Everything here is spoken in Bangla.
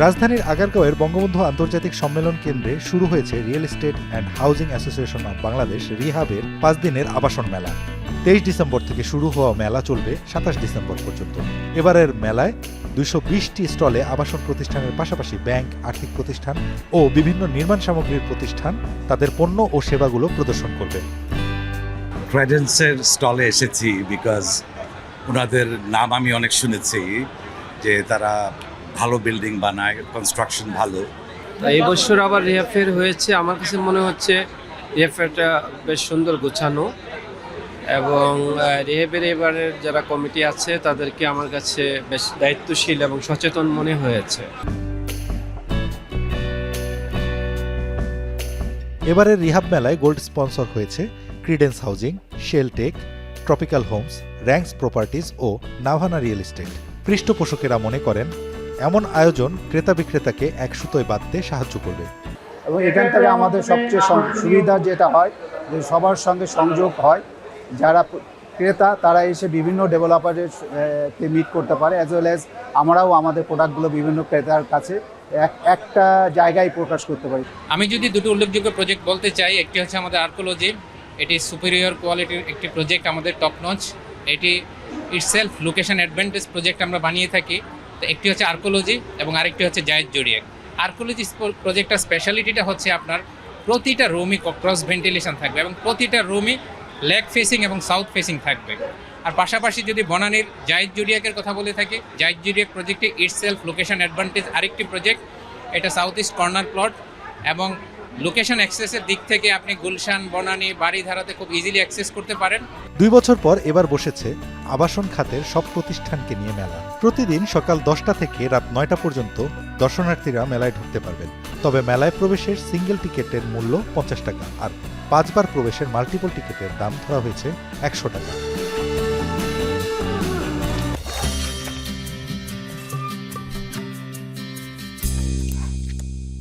রাজধানীর আগারগাঁওয়ের বঙ্গবন্ধু আন্তর্জাতিক সম্মেলন কেন্দ্রে শুরু হয়েছে real estate and housing association of Bangladesh রিহাবের 5 দিনের আবাসন মেলা। 23 ডিসেম্বর থেকে শুরু হওয়া মেলা চলবে 27 ডিসেম্বর পর্যন্ত। এবারের মেলায় 220টি স্টলে আবাসন প্রতিষ্ঠানের পাশাপাশি ব্যাংক, আর্থিক প্রতিষ্ঠান ও বিভিন্ন নির্মাণ সামগ্রীর প্রতিষ্ঠান তাদের পণ্য ও সেবাগুলো প্রদর্শন করবে। ক্রেডেন্সের স্টলে এসেছি বিকজ ওনাদের নাম আমি অনেক শুনেছি যে তারা ভালো বিল্ডিং বানায়, কনস্ট্রাকশন ভালো। এই বছর আবার রিহাব ফেয়ার হয়েছে, আমার কাছে মনে হচ্ছে রিহাব ফেয়ারটা বেশ সুন্দর গোছানো এবং রিহাবের এবারের যারা কমিটি আছে তাদেরকে আমার কাছে বেশ দায়িত্বশীল এবং সচেতন মনে হয়েছে। এবারের রিহাব মেলায় গোল্ড স্পন্সর হয়েছে Credence Housing, Sheltech, Tropical Homes, Ranks Properties ও নাভানা রিয়েল এস্টেট। পৃষ্ঠপোষকেরা মনে করেন এমন আয়োজন ক্রেতা বিক্রেতাকে এক সুতোয় বাঁধতে সাহায্য করবে। এবং এখান থেকে আমাদের সবচেয়ে সুবিধা যেটা হয় যে সবার সঙ্গে সংযোগ হয়, যারা ক্রেতা তারা এসে বিভিন্ন ডেভেলপারের কে মিট করতে পারে, অ্যাজ ওয়েল অ্যাজ আমরাও আমাদের প্রোডাক্টগুলো বিভিন্ন ক্রেতার কাছে একটা জায়গায় প্রকাশ করতে পারি। আমি যদি দুটো উল্লেখযোগ্য প্রজেক্ট বলতে চাই, একটি হচ্ছে আমাদের আর্কোলজি, এটি সুপিরিয়র কোয়ালিটির একটি প্রজেক্ট, আমাদের টপ নচ। এটি ইটসেলফ লোকেশন অ্যাডভান্টেজ প্রজেক্ট আমরা বানিয়ে থাকি। তো একটি হচ্ছে আর্কোলজি এবং আরেকটি হচ্ছে জায়েদ জোডিয়াক। আর্কোলজি প্রজেক্টটার স্পেশালিটিটা হচ্ছে আপনার প্রতিটা রুমই ক্রস ভেন্টিলেশন থাকবে এবং প্রতিটা রুমই লেক ফেসিং এবং সাউথ ফেসিং থাকবে। আর পাশাপাশি যদি বনানীর জায়েদ জোডিয়াকের কথা বলে থাকি, জায়েদ জোডিয়াক প্রজেক্টে ইটসেলফ লোকেশন অ্যাডভান্টেজ আরেকটি প্রজেক্ট। এটা সাউথ ইস্ট কর্নার প্লট এবং লোকেশন অ্যাক্সেসের দিক থেকে আপনি গুলশান, বনানী, বাড়িধারাতে খুব ইজিলি অ্যাক্সেস করতে পারেন। 2 বছর পর এবার বসেছে আবাসন খাতের সব প্রতিষ্ঠানকে নিয়ে মেলা। প্রতিদিন সকাল 10টা থেকে রাত 9টা পর্যন্ত দর্শনার্থীরা মেলায় ঢুকতে পারবেন। তবে মেলায় প্রবেশের সিঙ্গেল টিকিটের মূল্য 50 টাকা আর 5 বার প্রবেশের মাল্টিপল টিকিটের দাম ধরা হয়েছে 100 টাকা।